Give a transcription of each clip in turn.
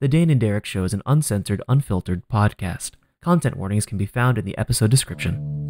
The Dane and Derek Show is an uncensored, unfiltered podcast. Content warnings can be found in the episode description.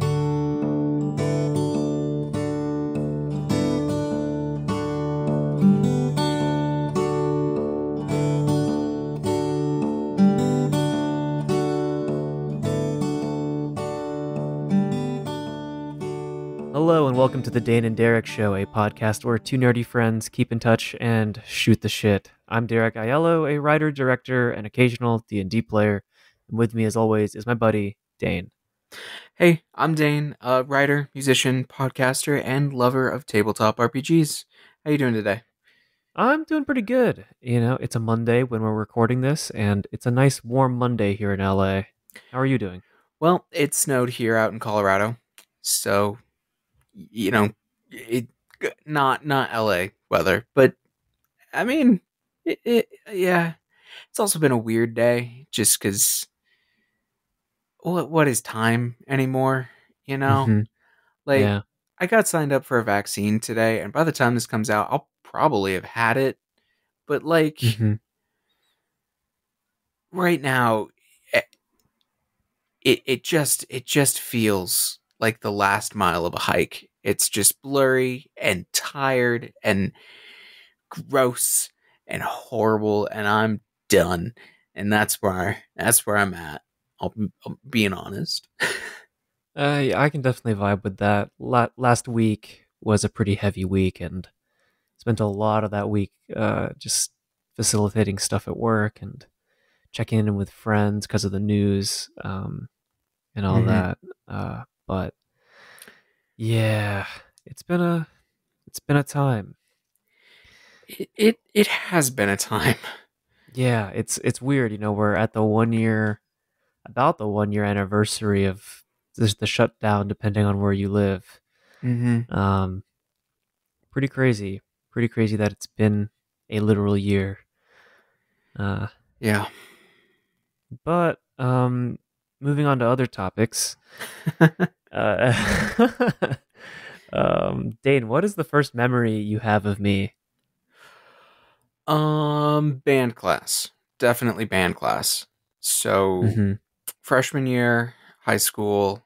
Hello and welcome to the Dane and Derek Show, a podcast where two nerdy friends keep in touch and shoot the shit. I'm Benig-Aiello, a writer, director, and occasional D&D player. And with me, as always, is my buddy, Dane. Hey, I'm Dane, a writer, musician, podcaster, and lover of tabletop RPGs. How you doing today? I'm doing pretty good. You know, it's a Monday when we're recording this, and it's a nice warm Monday here in LA. How are you doing? Well, it snowed here out in Colorado, so it not LA weather, but I mean, yeah, it's also been a weird day just because what is time anymore? You know, Mm-hmm. like Yeah. I got signed up for a vaccine today, and by the time this comes out, I'll probably have had it. But like Mm-hmm. right now, it just feels like the last mile of a hike. It's just blurry and tired and gross and horrible, and I'm done. And that's where I'm at. I'm being honest. Yeah, I can definitely vibe with that. Last week was a pretty heavy week, and spent a lot of that week just facilitating stuff at work and checking in with friends because of the news and all Mm-hmm. that. But yeah, it's been a time. It has been a time. Yeah, it's weird. You know, we're at about the 1 year anniversary of the shutdown, depending on where you live. Mm-hmm. Um, pretty crazy. Pretty crazy that it's been a literal year. Uh, Yeah. but moving on to other topics. Uh, Dane, what is the first memory you have of me? Band class. Definitely band class. So Mm-hmm. freshman year, high school.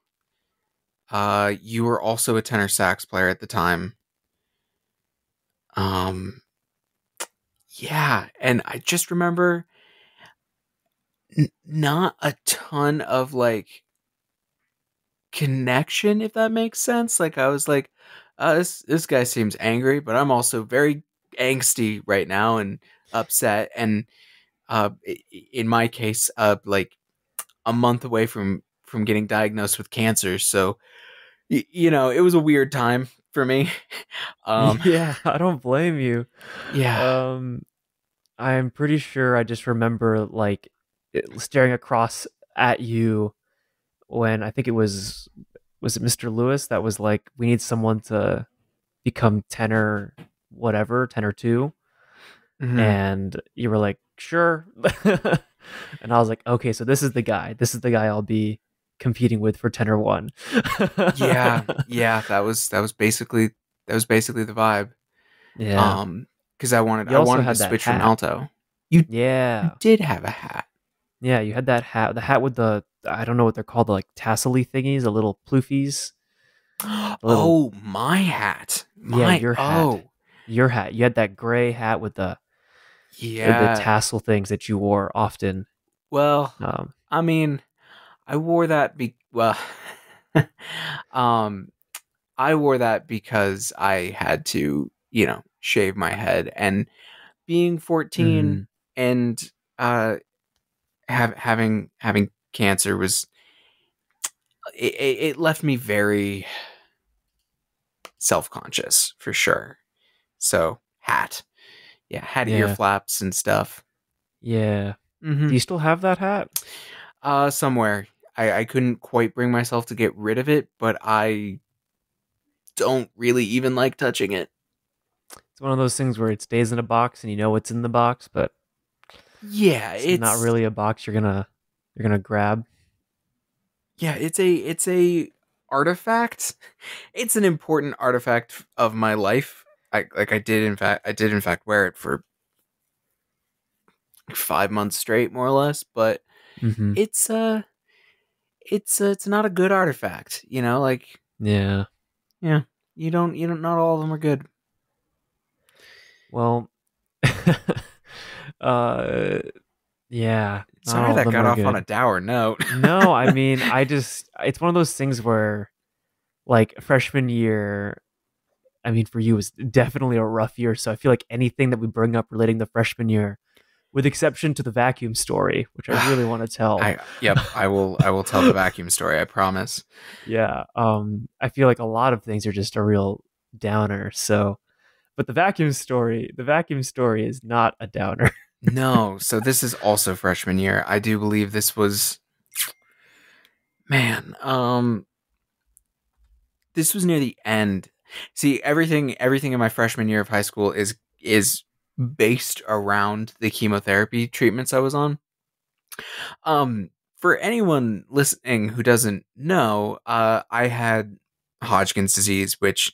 You were also a tenor sax player at the time. Um, yeah, and I just remember not a ton of like connection, if that makes sense. Like I was like, this guy seems angry, but I'm also very angsty right now and upset. And in my case, like a month away from getting diagnosed with cancer, so it was a weird time for me. um, Yeah, I don't blame you. yeah. Um, I'm pretty sure I just remember like staring across at you when I think was it Mr. Lewis that was like, we need someone to become tenor, whatever, tenor two, Mhm. and you were like, sure, and I was like, okay, so this is the guy. This is the guy I'll be competing with for tenor one. Yeah, that was basically the vibe. Yeah. Because I wanted You I also wanted to had that switch from hat. alto. You Yeah. did have a hat. Yeah, you had that hat, the hat with the, I don't know what they're called, the like tassely thingies, the little ploofies, the little, Oh, my hat. yeah, My your hat. oh Your hat. You had that gray hat with the yeah. tassel things that you wore often. Well, Um, I mean, I wore that um I wore that because I had to, shave my head, and being 14 mm, and having cancer was it left me very self-conscious for sure. So hat. Yeah, had ear yeah, flaps and stuff. yeah. Do Mm-hmm. you still have that hat? Somewhere. I couldn't quite bring myself to get rid of it, but I don't really even like touching it. It's one of those things where it stays in a box and you know what's in the box, but Yeah, it's not really a box you're gonna grab. it's a artifact. It's an important artifact of my life. I did in fact wear it for 5 months straight, more or less. But Mm-hmm. it's it's not a good artifact, like, Yeah. yeah, you don't not all of them are good. Well, uh, yeah, not Sorry all of that them got are off on a good. dour note. No, I mean, it's one of those things where, like, freshman year, I mean, for you was definitely a rough year. So I feel like anything that we bring up relating to freshman year, with exception to the vacuum story, which I really want to tell. Yep, I will tell the vacuum story, I promise. Yeah. I feel like a lot of things are just a real downer. So, but the vacuum story is not a downer. No, so this is also freshman year. I do believe this was, man, this was near the end. See, everything in my freshman year of high school is based around the chemotherapy treatments I was on. For anyone listening who doesn't know, I had Hodgkin's disease, which,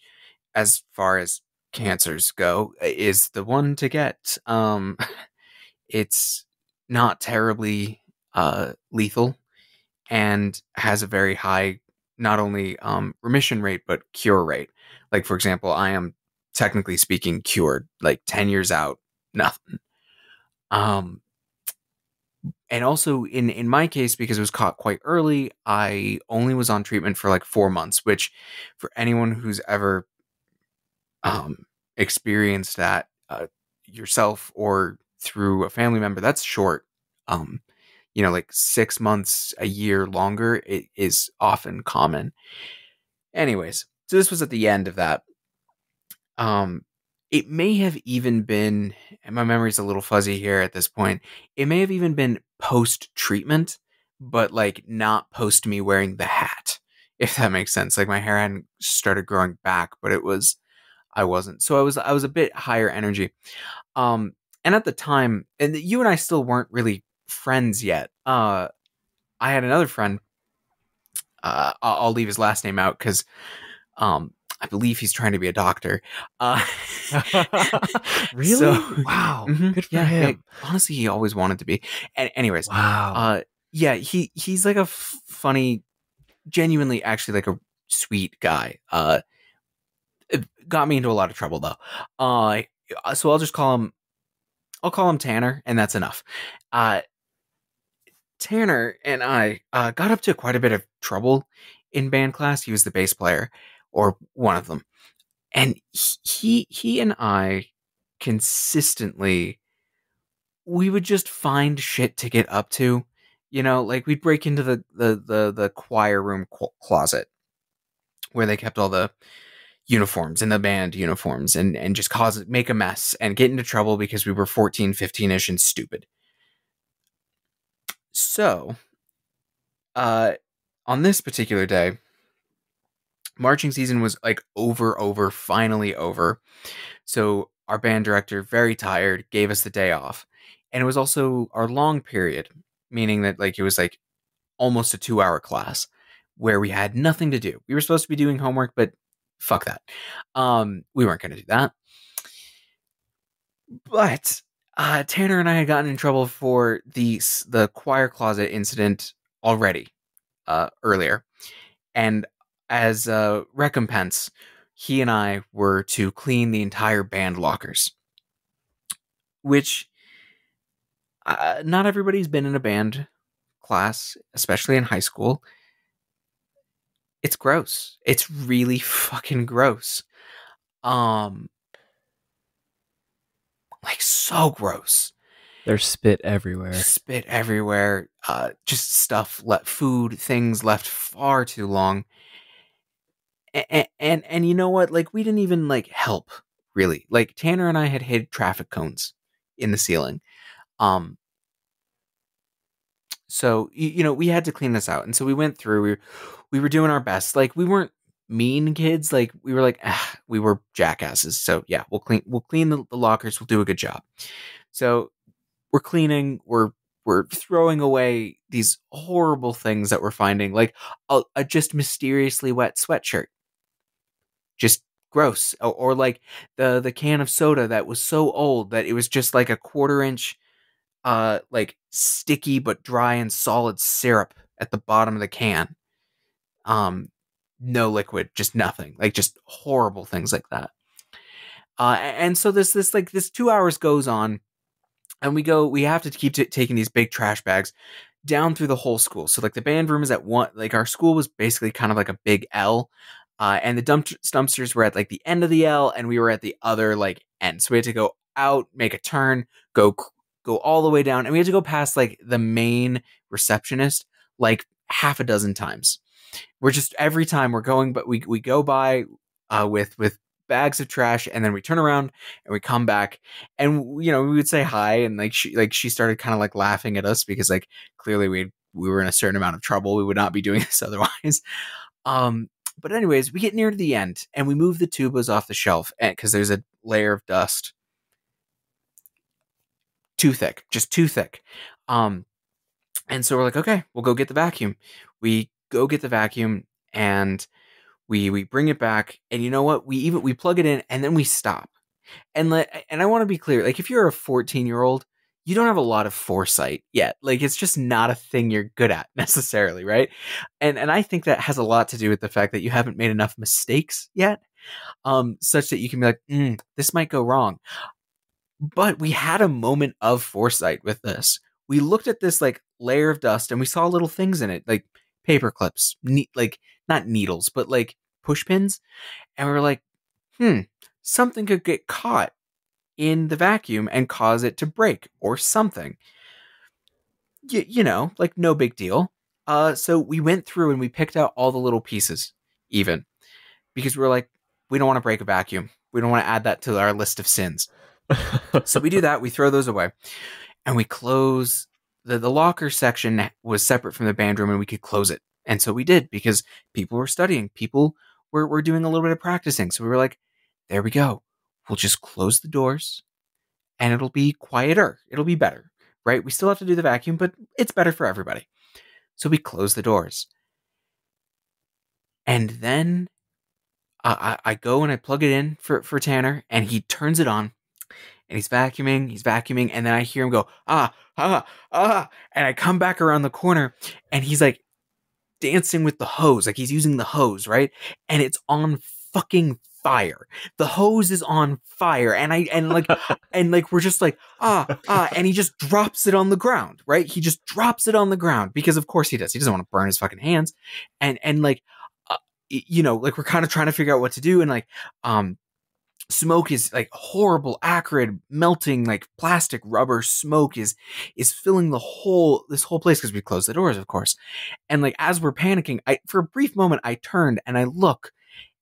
as far as cancers go, is the one to get. It's not terribly lethal and has a very high, not only remission rate but cure rate. Like, for example, I am technically speaking cured, like 10 years out, nothing. Um, and also in my case, because it was caught quite early, I only was on treatment for like 4 months, which, for anyone who's ever experienced that, yourself or through a family member, that's short. um like 6 months, a year longer, it is often common. Anyways, so this was at the end of that. um it may have even been, and my memory's a little fuzzy here at this point, it may have even been post treatment, but like not post me wearing the hat, if that makes sense. Like, my hair hadn't started growing back, but I wasn't. So I was a bit higher energy. Um, and at the time, and you and I still weren't really friends yet. I had another friend. I'll leave his last name out because I believe he's trying to be a doctor. Uh, so, Really? Wow. Good for yeah, yeah. him. Honestly, he always wanted to be. And anyways, Wow. yeah, he's like a funny, genuinely, actually, like a sweet guy. It got me into a lot of trouble though. So I'll call him Tanner, and that's enough. Uh, Tanner and I got up to quite a bit of trouble in band class. He was the bass player, or one of them, and he and I consistently, we would just find shit to get up to. Like, we'd break into the choir room closet where they kept all the uniforms and the band uniforms, and just make a mess and get into trouble because we were 14, 15ish and stupid. So, uh on this particular day, marching season was like finally over. So our band director, very tired, gave us the day off. And it was also our long period, meaning that, like, it was like almost a 2-hour class where we had nothing to do. We were supposed to be doing homework, but fuck that. We weren't going to do that. But Tanner and I had gotten in trouble for the choir closet incident already, earlier. And as a recompense, he and I were to clean the entire band lockers, which, not everybody's been in a band class, especially in high school. It's gross. It's really fucking gross. Um, like, so gross. There's spit everywhere. Spit everywhere. Just food, things left far too long. And you know what? Like, we didn't even like help, really. Like, Tanner and I had hid traffic cones in the ceiling. Um, so we had to clean this out, and so we went through. We were doing our best. Like, we weren't mean kids. Like, we were like, we were jackasses. So yeah, we'll clean the lockers. We'll do a good job. So we're cleaning. We're throwing away these horrible things that we're finding, like a just mysteriously wet sweatshirt, just gross. Or like the can of soda that was so old that it was just like a quarter inch like sticky but dry and solid syrup at the bottom of the can. Um, no liquid, just nothing, like just horrible things like that. And so this 2 hours goes on, and we have to keep taking these big trash bags down through the whole school. So like the band room is at one, like our school was basically kind of like a big L, and the dumpsters were at like the end of the L, and we were at the other like end. So we had to go out, make a turn, go all the way down, and we had to go past like the main receptionist like half a dozen times. We're just every time we're going, but we go by with bags of trash, and then we turn around and we come back, and we would say hi, and she started kind of like laughing at us because like clearly we were in a certain amount of trouble. We would not be doing this otherwise. Um, but anyways, we get near to the end, and we move the tubos off the shelf because there's a layer of dust too thick, just too thick. Um, and so we're like, okay, we'll go get the vacuum. We go get the vacuum, and we bring it back, and you know what? We plug it in, and then we stop. And I want to be clear, like if you're a 14-year-old, you don't have a lot of foresight yet. Like it's just not a thing you're good at necessarily, right? And I think that has a lot to do with the fact that you haven't made enough mistakes yet, such that you can be like, this might go wrong. But we had a moment of foresight with this. We looked at this like layer of dust, and we saw little things in it, like paper clips, like not needles, but like push pins. And we were like, something could get caught in the vacuum and cause it to break or something. Like no big deal. So we went through and we picked out all the little pieces, even because we were like, we don't want to break a vacuum. We don't want to add that to our list of sins. So we do that. We throw those away, and we close the locker section was separate from the band room, and we could close it. And so we did, because people were studying. People were doing a little bit of practicing. So we were like, there we go. We'll just close the doors, and it'll be quieter. It'll be better, right? We still have to do the vacuum, but it's better for everybody. So we close the doors. And then I go and I plug it in for Tanner, and he turns it on, and he's vacuuming, and then I hear him go, and I come back around the corner, and he's like dancing with the hose, like he's using the hose, right? And it's on fucking fire. The hose is on fire, and we're just like, and he just drops it on the ground, right? He just drops it on the ground, because of course he does. He doesn't want to burn his fucking hands. And like, like we're kind of trying to figure out what to do, and like, smoke is like horrible, acrid, melting, like plastic rubber smoke is filling this whole place, because we closed the doors, of course. And like as we're panicking, for a brief moment I turned and I look,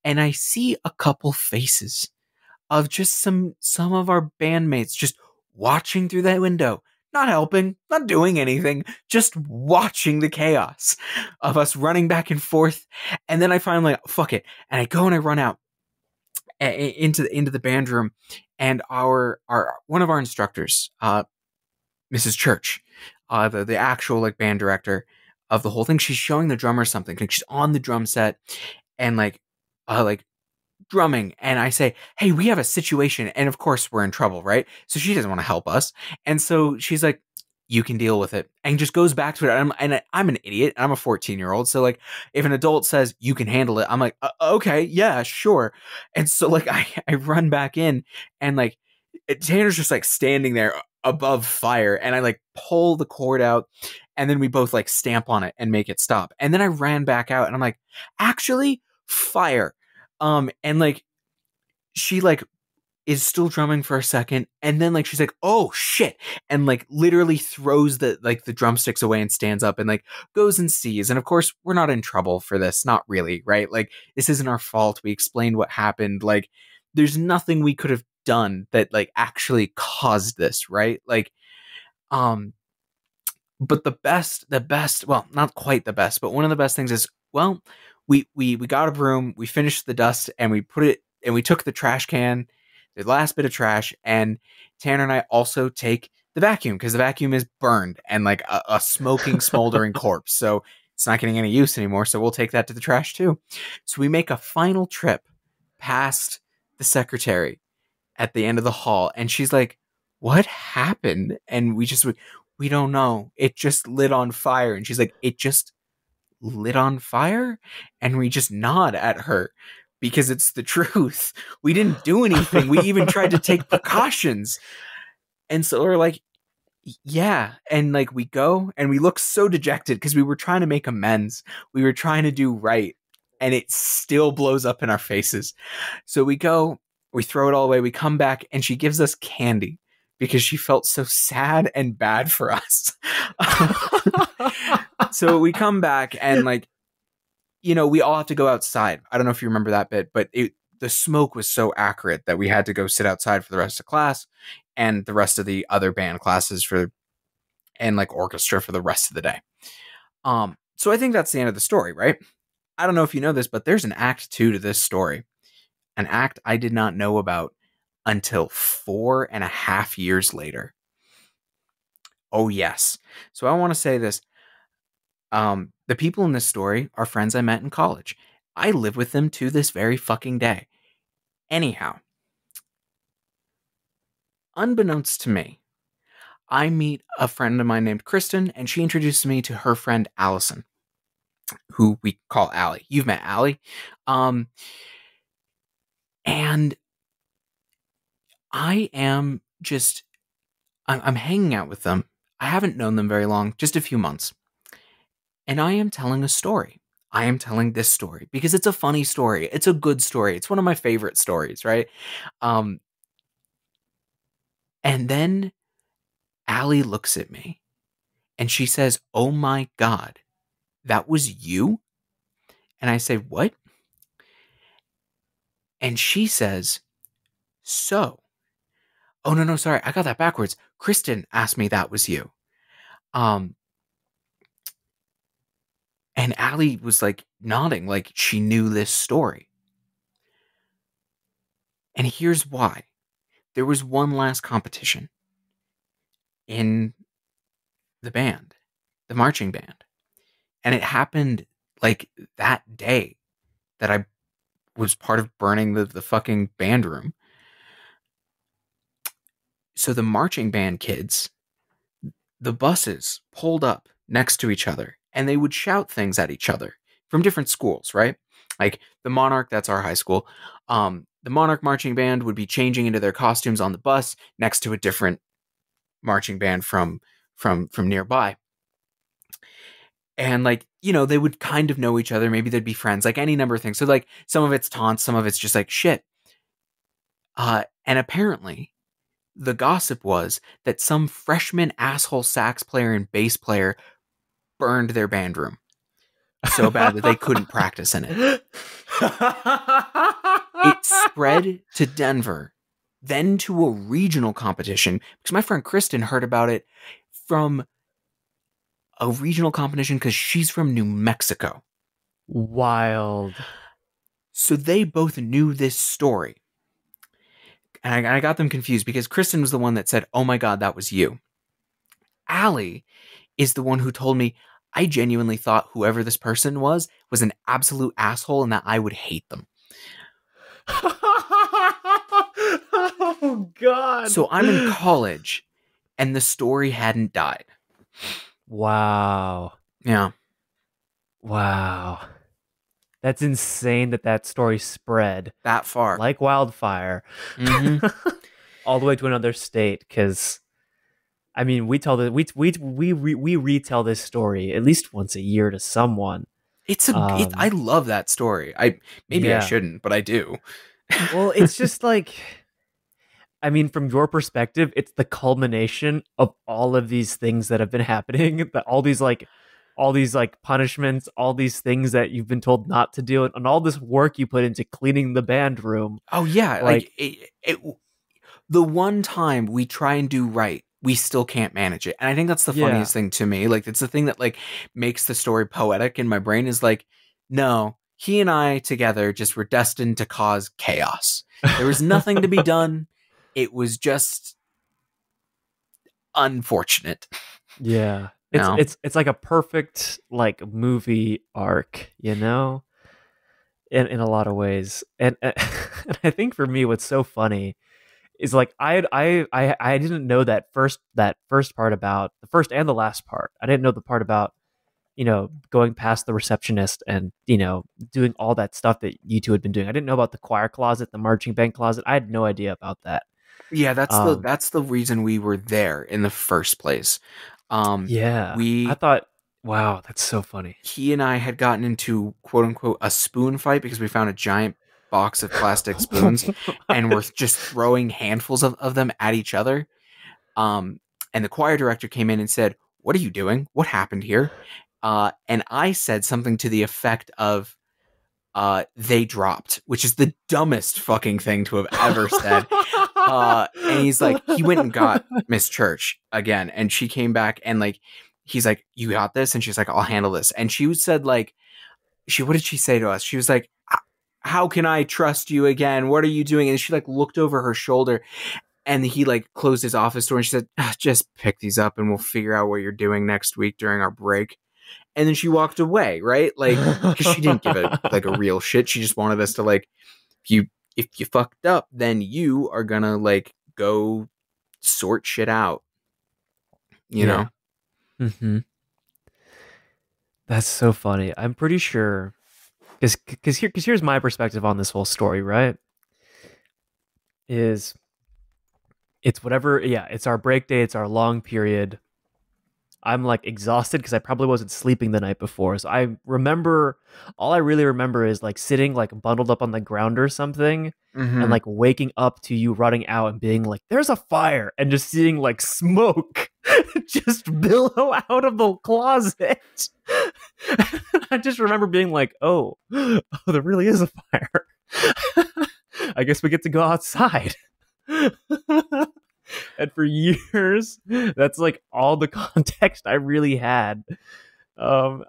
and I see a couple faces of just some of our bandmates just watching through that window, not helping, not doing anything, just watching the chaos of us running back and forth. And then I finally, fuck it, and I go and I run out into the band room, and our one of our instructors, Mrs. Church, the actual like band director of the whole thing, she's showing the drummer something. Like she's on the drum set, and like drumming, and I say, hey, we have a situation, and of course we're in trouble, right? So she doesn't want to help us, and so she's like, you can deal with it, and just goes back to it. And I'm an idiot, and I'm a 14-year-old, so like if an adult says you can handle it, I'm like, okay, yeah, sure. And so like I run back in, and like Tanner's just like standing there above fire, and I like pull the cord out, and then we both like stamp on it and make it stop. And then I ran back out, and I'm like, actually, fire. And like she like is still drumming for a second, and then like she's like, oh shit, and like literally throws the drumsticks away and stands up and like goes and sees. And of course we're not in trouble for this, not really, right? Like this isn't our fault. We explained what happened. Like there's nothing we could have done that like actually caused this, right? Like but the best, well, not quite the best, but one of the best things is, well, we got a broom, we finished the dust, and we put it, and we took the trash can, the last bit of trash, and Tanner and I also take the vacuum, because the vacuum is burned and like a smoking, smoldering corpse, so it's not getting any use anymore. So we'll take that to the trash too. So we make a final trip past the secretary at the end of the hall, and she's like, what happened? And we just, we don't know. It just lit on fire. And she's like, it just lit on fire? And we just nod at her because it's the truth. We didn't do anything. We even tried to take precautions. And so we're like, yeah. And like we go and we look so dejected because we were trying to make amends. We were trying to do right. And it still blows up in our faces. So we go, we throw it all away. We come back and she gives us candy because she felt so sad and bad for us. So we come back and like, we all have to go outside. I don't know if you remember that bit, but the smoke was so accurate that we had to go sit outside for the rest of class and the rest of the other band classes and like orchestra for the rest of the day. So I think that's the end of the story, right? I don't know if you know this, but there's an act 2 to this story, an act I did not know about until 4.5 years later. Oh yes. So I want to say this. The people in this story are friends I met in college. I live with them to this very fucking day. Anyhow, unbeknownst to me, I meet a friend of mine named Kristen, and she introduces me to her friend Allison, who we call Allie. You've met Allie. And I am just, I'm hanging out with them. I haven't known them very long, just a few months. And I am telling a story. I am telling this story because it's a funny story. It's a good story. It's one of my favorite stories, right? And then Allie looks at me and she says, "Oh my God, that was you?" And I say, "What?" And she says, "So." Oh, no, sorry. I got that backwards. Kristen asked me that was you. And Allie was like nodding, like she knew this story. And here's why. There was one last competition in the band, the marching band. And it happened like that day that I was part of burning the fucking band room. So the marching band kids, the buses pulled up next to each other and they would shout things at each other from different schools, right? Like the Monarch, that's our high school. The Monarch marching band would be changing into their costumes on the bus next to a different marching band from nearby. And like, they would kind of know each other. Maybe they'd be friends, like any number of things. So like some of it's taunts, some of it's just like shit. And apparently the gossip was that some freshman asshole sax player and bass player burned their band room so bad that they couldn't practice in it. It spread to Denver, then to a regional competition, because my friend Kristen heard about it from a regional competition because she's from New Mexico. Wild. So they both knew this story. And I got them confused because Kristen was the one that said, "Oh my God, that was you." Allie is the one who told me, I genuinely thought whoever this person was an absolute asshole and that I would hate them. Oh, God. So I'm in college and the story hadn't died. Wow. Yeah. Wow. That's insane that story spread That far. like wildfire. Mm-hmm. All the way to another state, because I mean, we retell this story at least once a year to someone. I love that story. I shouldn't, but I do. Well, it's just like, I mean, from your perspective, it's the culmination of all of these things that have been happening, that all these punishments, all these things that you've been told not to do, and all this work you put into cleaning the band room. Oh yeah, the one time we try and do right, we still can't manage it. And I think that's the funniest thing to me. Like, it's the thing that like makes the story poetic in my brain is like, no, he and I together just were destined to cause chaos. There was nothing to be done. It was just unfortunate. Yeah. It's like a perfect like movie arc, in a lot of ways. And I think for me what's so funny is like I didn't know that first part about the first and the last part. I didn't know the part about going past the receptionist and doing all that stuff that you two had been doing. I didn't know about the choir closet, the marching band closet. I had no idea about that. Yeah, Um, that's the reason we were there in the first place. Um, yeah, I we thought, wow, that's so funny. he and I had gotten into quote unquote a spoon fight because we found a giant box of plastic spoons and were just throwing handfuls of them at each other. Um, and the choir director came in and said, "What are you doing? What happened here?" And I said something to the effect of, "They dropped," which is the dumbest fucking thing to have ever said. And he's like, he went and got Miss Church again, and she came back and like, he's like, "You got this," and she's like, "I'll handle this." And she said like, what did she say to us? She was like, "How can I trust you again? What are you doing?" And she like looked over her shoulder, and he like closed his office door, and she said, "Just pick these up, and we'll figure out what you're doing next week during our break." And then she walked away, right? Like, because she didn't give a real shit. She just wanted us to like, you if you fucked up, then you are gonna like go sort shit out, you Yeah. know? hmm That's so funny. I'm pretty sure because here's my perspective on this whole story, right? Is it's whatever, yeah, it's our break day, it's our long period. I'm like exhausted because I probably wasn't sleeping the night before. So I remember all I really remember is like sitting like bundled up on the ground or something and Mm-hmm. like waking up to you running out and being like, there's a fire, and just seeing like smoke just billow out of the closet. I just remember being like, oh, there really is a fire. I guess we get to go outside. And for years, that's like all the context I really had. Um,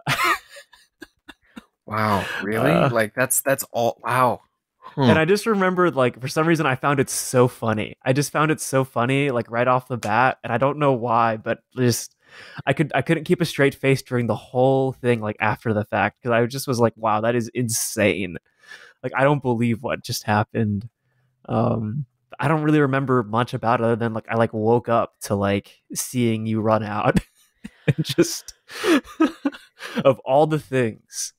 Wow, really? uh, Like that's all. Wow. and Huh. I just remembered, like, for some reason, I found it so funny. I just found it so funny, like right off the bat, and I don't know why, but just I couldn't keep a straight face during the whole thing, like after the fact, because I just was like, wow, that is insane. Like I don't believe what just happened. Um, I don't really remember much about it other than like I like woke up to like seeing you run out and just of all the things.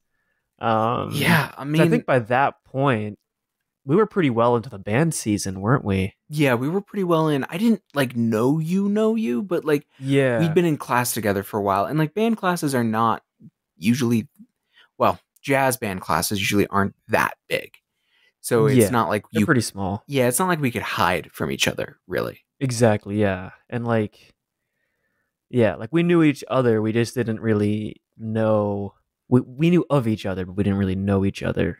Yeah, I 'Cause I mean, think by that point we were pretty well into the band season, weren't we? yeah, we were pretty well in. I didn't like know you, but like we'd Yeah, been in class together for a while, and like band classes are not usually, well, jazz band classes usually aren't that big. So it's yeah, not like they're pretty small. yeah, it's not like we could hide from each other, really. Exactly, yeah, and like yeah, like we knew each other. We just didn't really know. We knew of each other, but we didn't really know each other.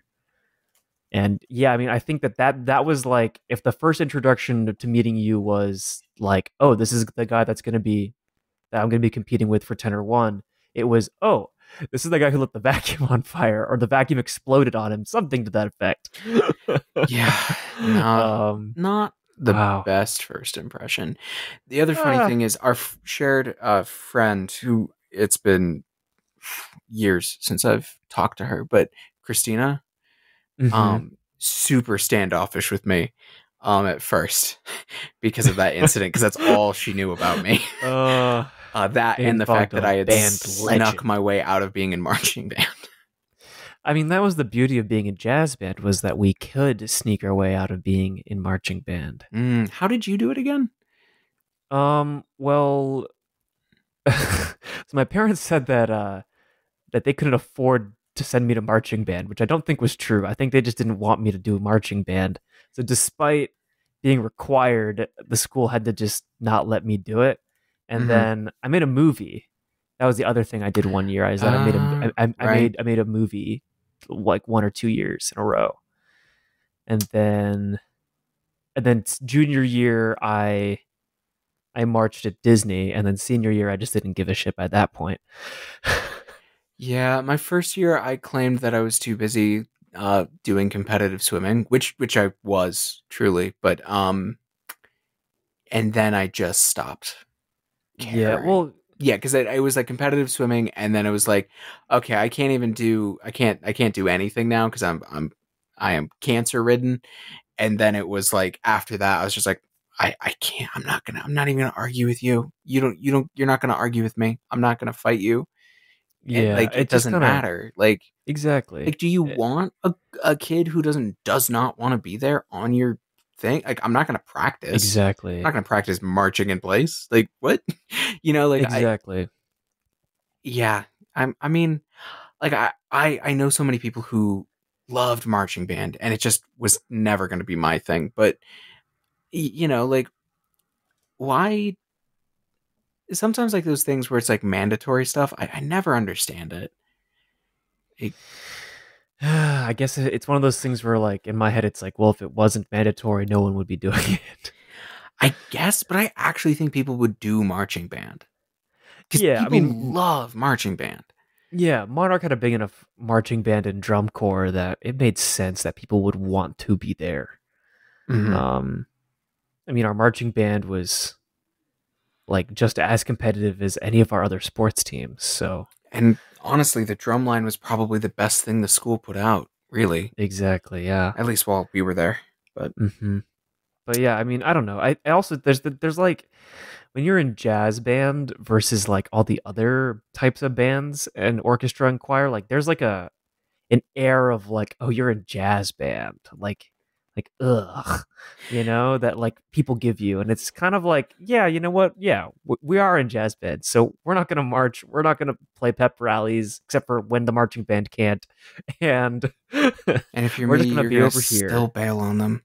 And yeah, I mean, I think that was like if the first introduction to meeting you was like, oh, this is the guy that I'm gonna be competing with for Tenor One. It was, oh, this is the guy who lit the vacuum on fire, or the vacuum exploded on him, something to that effect. Yeah, no, um, not the wow. best first impression. The other funny Ah, thing is our shared friend, who it's been years since I've talked to her, but Christina, mm-hmm. super standoffish with me at first because of that incident, because that's all she knew about me. uh, That Getting and the called fact that a I had band snuck legend. my way out of being in marching band. I mean, that was the beauty of being a jazz band, was that we could sneak our way out of being in marching band. How did you do it again? Well, so my parents said that they couldn't afford to send me to marching band, which I don't think was true. I think they just didn't want me to do marching band. So despite being required, the school had to just not let me do it. And Mm-hmm. then I made a movie. That was the other thing I did one year. Is that Right. I made a movie like 1 or 2 years in a row, and then junior year I marched at Disney, and then senior year I just didn't give a shit by that point. Yeah, my first year I claimed that I was too busy doing competitive swimming, which I was truly, but and then I just stopped Yeah, caring. well, Yeah, because it was like competitive swimming, and then it was like, okay, I can't do anything now because I am cancer ridden, and then it was like after that I was just like, I can't. I'm not even gonna argue with you. You're not gonna argue with me. I'm not gonna fight you. And Yeah, like, it it just doesn't kind of matter. exactly. Like, do you want a kid who does not want to be there on your thing? Like, I'm not gonna practice. I'm Exactly. not gonna practice marching in place. Like, what? Like, Exactly. yeah. I mean, like, I know so many people who loved marching band, and it just was never gonna be my thing. But like, why? Sometimes, like, those things where it's like mandatory stuff, I never understand it. It I guess it's one of those things where, like, in my head, it's like, well, if it wasn't mandatory, no one would be doing it. I guess, but I actually think people would do marching band because Yeah, I people mean, love marching band. yeah, Monarch had a big enough marching band and drum corps that it made sense that people would want to be there. Hmm. Um, I mean, our marching band was like just as competitive as any of our other sports teams. So And honestly, the drum line was probably the best thing the school put out, really. exactly, yeah. At least while we were there. But Hmm. But yeah, I mean, I don't know. I also there's like when you're in jazz band versus like all the other types of bands and orchestra and choir, like there's like an air of like, oh, you're in jazz band, like ugh, that like people give you, and it's kind of like, yeah, you know what, yeah, we are in jazz band, so we're not gonna march, we're not gonna play pep rallies except for when the marching band can't, and and if you're we're me, just gonna you're be gonna over still here. bail on them.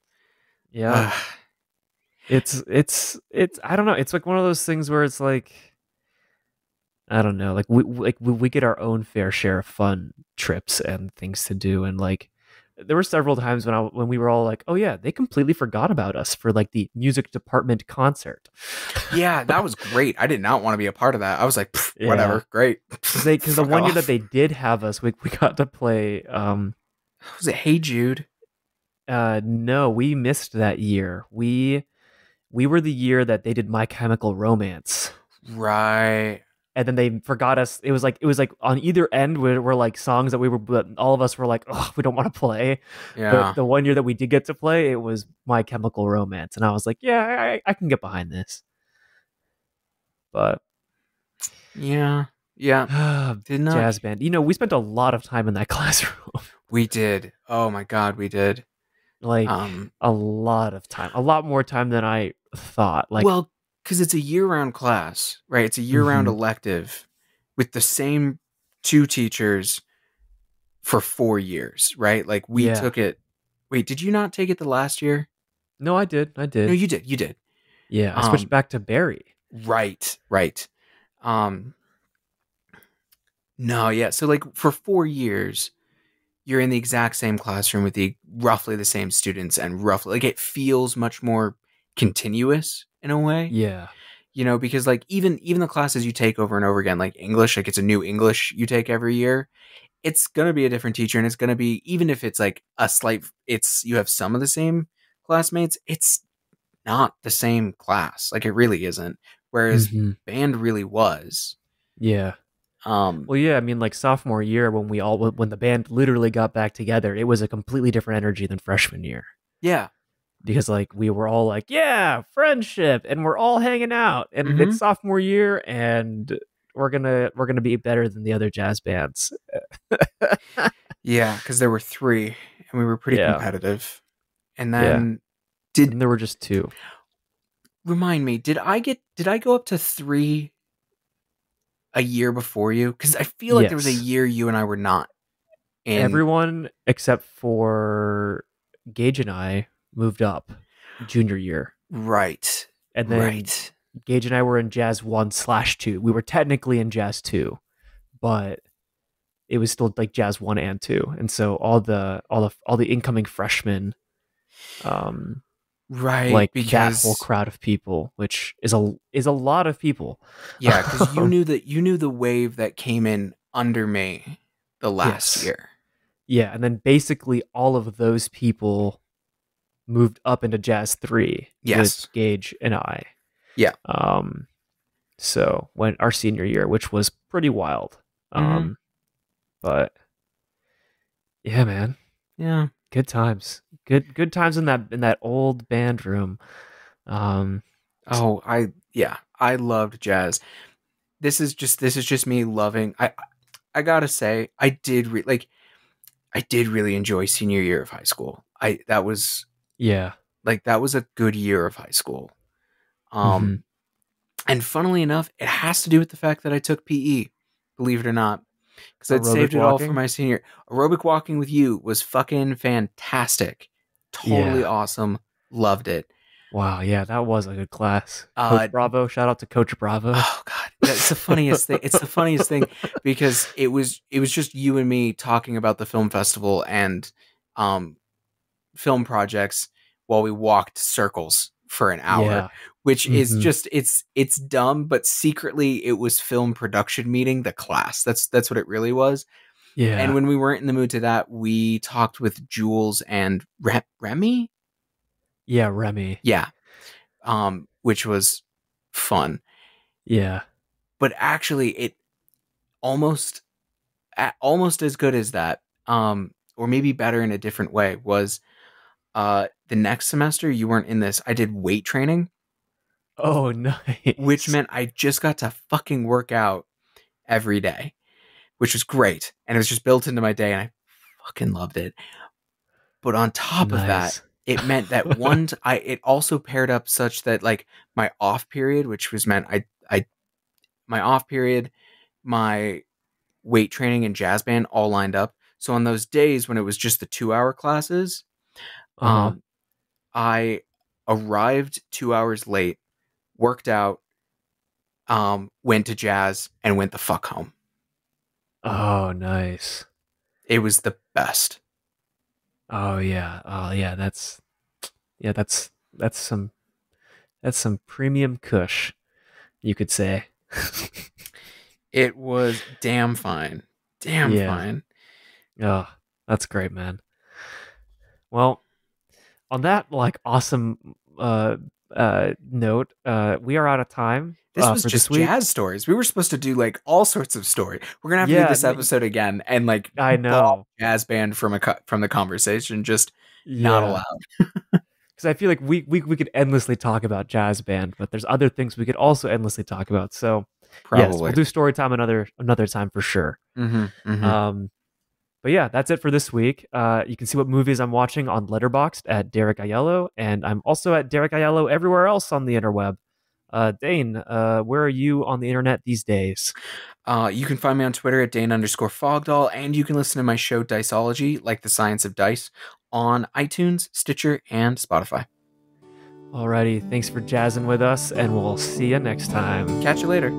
Yeah, Ugh. it's I don't know, it's like one of those things where it's like, I don't know. Like we get our own fair share of fun trips and things to do, and like there were several times when we were all like, oh yeah, they completely forgot about us for like the music department concert. Yeah, that was great. I did not want to be a part of that. I was like, Yeah, whatever, great. because the Fuck one year that off. they did have us, we got to play. Was it Hey Jude? No, we missed that year. We were the year that they did My Chemical Romance. Right. And then they forgot us. It was like on either end were like songs that we were, but all of us were like, oh, we don't want to play. But Yeah. the one year that we did get to play, it was My Chemical Romance, and I was like, yeah, I can get behind this. But Yeah. Yeah. Did not. jazz band, we spent a lot of time in that classroom, We did. Oh my god, we did. like Um, a lot of time, a lot more time than I thought. Like, well, because it's a year-round class, right? It's a year-round mhm, elective with the same two teachers for 4 years, right? Like, we yeah, took it. Wait, did you not take it the last year? no, I No, did, you did. You did. yeah, I switched Um, back to Barry. right, right. Um, no, yeah. So, like, for 4 years, you're in the exact same classroom with the roughly the same students, and roughly, like, it feels much more continuous in a way. Yeah, Because, like, even the classes you take over and over again, like English, like, it's a new English you take every year. It's gonna be a different teacher, and it's gonna be, even if it's like a slight, it's, you have some of the same classmates, it's not the same class. Like, it really isn't. Whereas hmm, band really was. yeah. Um, Well, yeah, I mean, like sophomore year when the band literally got back together, it was a completely different energy than freshman year, yeah. because like we were all like, yeah, friendship, and we're all hanging out, and it's Hmm. sophomore year, and we're gonna be better than the other jazz bands. Yeah, because there were three, and we were pretty Yeah, competitive. And yeah. then, did And there were just two. remind me, did I go up to three a year before you? Because I feel like there was a Yes, year you and I were not in. everyone except for Gage and I moved up junior year, Right. and then Right. Gage and I were in Jazz 1/2. We were technically in Jazz 2, but it was still like Jazz 1 and 2. And so all the incoming freshmen, um Right. like that whole Because, crowd of people, which is a lot of people. yeah, because Um, you knew the wave that came in under me the last yes. year. Yeah, and then basically all of those people moved up into Jazz 3 with Yes. Gage and I. Yeah. Um so when our senior year, which was pretty wild. Mm-hmm. Um but yeah, man. Yeah. Good times. Good times in that old band room. Um, Oh, I loved jazz. This is just me loving. I gotta say, I did really enjoy senior year of high school. I yeah. that was a good year of high school. Hmm. Um, and funnily enough, it has to do with the fact that I took PE. Believe it or not, because I'd Aerobic saved it all for walking. my senior. Aerobic walking with you was fucking fantastic. Totally Yeah. awesome. Loved it. Wow. Yeah, that was a good class. Coach Uh, Bravo. Shout out to Coach Bravo. oh god, that's the funniest thing. It's the funniest thing because it was just you and me talking about the film festival and um film projects while we walked circles for an hour, Yeah. which is Hmm. just it's dumb, but secretly it was film production meeting the class. That's what it really was. And Yeah. when we weren't in the mood to that, we talked with Jules and Remy. Yeah. Remy. Yeah, which was fun. Yeah. But actually, it almost almost as good as that, or maybe better in a different way, was the next semester you weren't in this. I did weight training, Oh, which nice. meant I just got to fucking work out every day, which was great. And it was just built into my day and I fucking loved it. But on top of that, Nice. it meant that it also paired up such that like my off period, which was meant I my off period, my weight training and jazz band all lined up. So on those days when it was just the 2 hour classes, Uh-huh. um, I arrived 2 hours late, worked out, went to jazz, and went the fuck home. Oh, nice. It was the best. Oh yeah. Oh yeah. Yeah, that's some premium kush, you could say. It was damn fine. Damn Yeah. fine. Oh, that's great, man. Well, on that like awesome note, we are out of time This was for this just week. jazz stories. We were supposed to do like all sorts of story. We're gonna have to do Yeah, this episode again and like I ball know. jazz band from from the conversation. Just not Yeah. allowed. Because I feel like we could endlessly talk about jazz band, but there's other things we could also endlessly talk about. So yes, we'll Probably. do story time another time for sure. Mm-hmm. Mm-hmm. Um, but yeah, that's it for this week. You can see what movies I'm watching on Letterboxd at Derek Aiello, and I'm also at Derek Aiello everywhere else on the interweb. Dane, where are you on the internet these days? You can find me on Twitter at Dane_Fogdoll, and you can listen to my show Diceology, like the science of dice, on iTunes, Stitcher, and Spotify. Alrighty, thanks for jazzing with us, and we'll see you next time. Catch you later.